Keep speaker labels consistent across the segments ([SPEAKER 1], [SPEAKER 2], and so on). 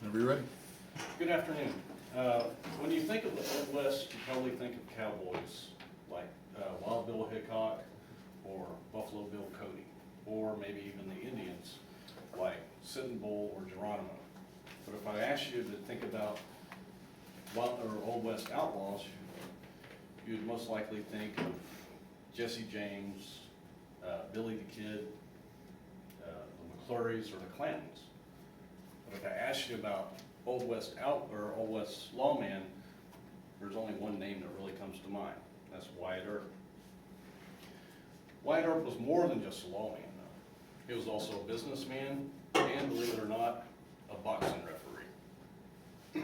[SPEAKER 1] Whenever you're ready.
[SPEAKER 2] Good afternoon. When you think of the Old West, you probably think of cowboys like Wild Bill Hickok or Buffalo Bill Cody, or maybe even the Indians like Sitting Bull or Geronimo. But if I asked you to think about Old West outlaws, you'd most likely think of Jesse James, Billy the Kid, the McClurys, or the Clantons. But if I ask you about Old West Old West lawman, there's only one name that really comes to mind. That's Wyatt Earp. Wyatt Earp was more than just a lawman, though. He was also a businessman and, believe it or not, a boxing referee.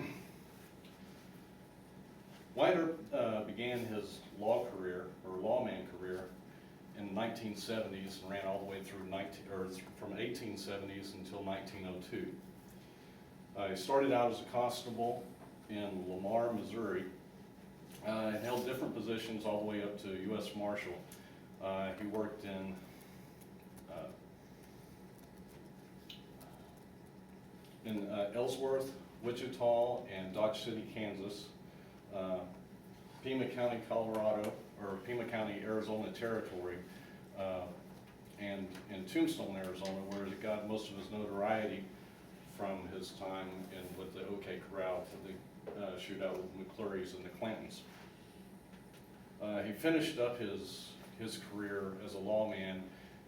[SPEAKER 2] Wyatt Earp began his law career, or lawman career, in the 1970s and ran all the way through from 1870s until 1902. He started out as a constable in Lamar, Missouri, and held different positions all the way up to U.S. Marshal. He worked in Ellsworth, Wichita, and Dodge City, Kansas, Pima County, Colorado, or Pima County, Arizona Territory, and in Tombstone, Arizona, where he got most of his notoriety from his time with the OK Corral for the shootout with McClurys and the Clantons. He finished up his career as a lawman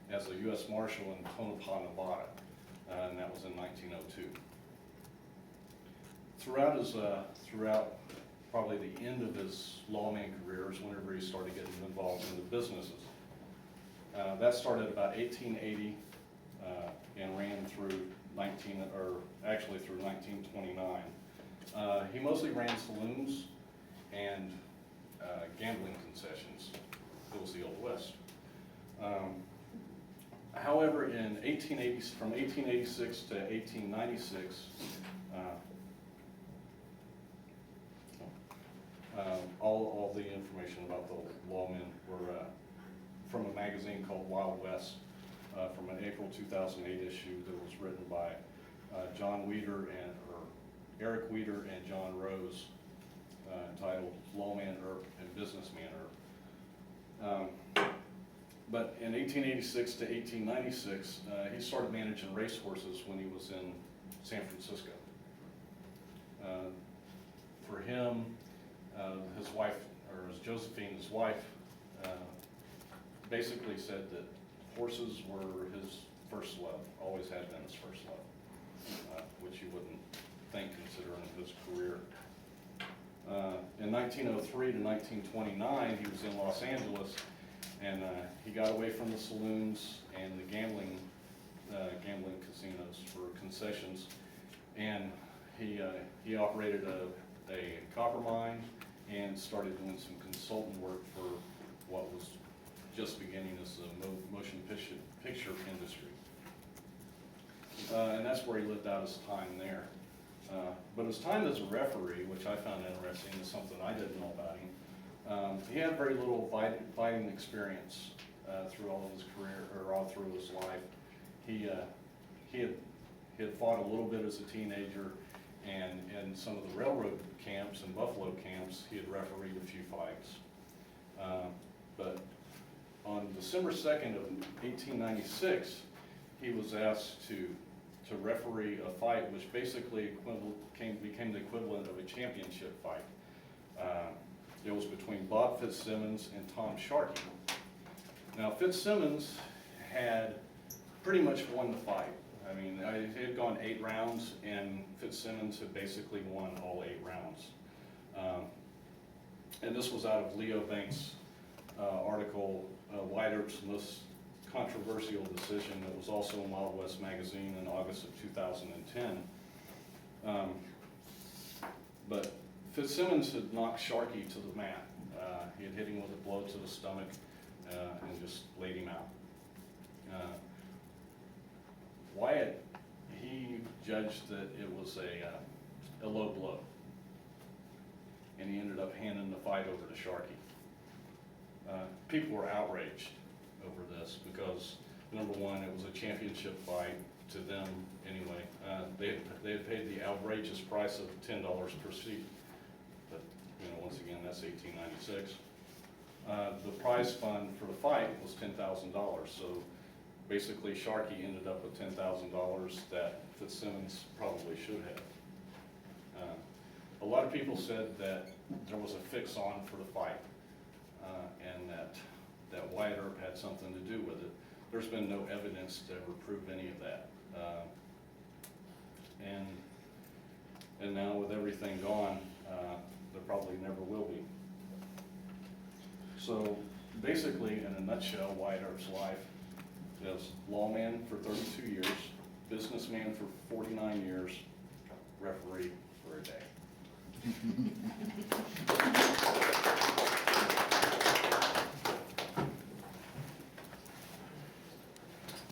[SPEAKER 2] as a U.S. Marshal in Tonopah, Nevada, and that was in 1902. Throughout probably the end of his lawman career is whenever he started getting involved in the businesses. That started about 1880 and ran through through 1929. He mostly ran saloons and gambling concessions. It was the Old West. However, from 1886 to 1896, all the information about the lawmen were from a magazine called Wild West, from an April 2008 issue that was written by Eric Weeder and John Rose, entitled Lawman Earp and Businessman Earp. But in 1886 to 1896, he started managing racehorses when he was in San Francisco. For him, his wife, or as Josephine, his wife, basically said that horses were his first love, always had been his first love, which you wouldn't think considering his career. In 1903 to 1929, he was in Los Angeles, and he got away from the saloons and the gambling casinos for concessions, and he operated a copper mine and started doing some consultant work for what was just beginning as the motion picture industry. And that's where he lived out his time there. But his time as a referee, which I found interesting, is something I didn't know about him. He had very little fighting experience through all of his career, or all through his life. He had fought a little bit as a teenager, and in some of the railroad camps and buffalo camps, he had refereed a few fights. But on December 2nd of 1896, he was asked to referee a fight which basically became the equivalent of a championship fight. It was between Bob Fitzsimmons and Tom Sharkey. Now, Fitzsimmons had pretty much won the fight. I mean, it had gone 8 rounds, and Fitzsimmons had basically won all 8 rounds. And this was out of Leo Banks' article, Wyatt Earp's Most Controversial Decision, that was also in Wild West magazine in August of 2010. But Fitzsimmons had knocked Sharkey to the mat. He had hit him with a blow to the stomach and just laid him out. Wyatt, he judged that it was a low blow, and he ended up handing the fight over to Sharkey. People were outraged over this because, number one, it was a championship fight. to them anyway. They had paid the outrageous price of $10 per seat, but, you know, once again, that's $18.96. The prize fund for the fight was $10,000, so basically Sharkey ended up with $10,000 that Fitzsimmons probably should have. A lot of people said that there was a fix-on for the fight, and that Wyatt Earp had something to do with it. There's been no evidence to ever prove any of that. And now with everything gone, there probably never will be. So basically, in a nutshell, Wyatt Earp's life is lawman for 32 years, businessman for 49 years, referee for a day.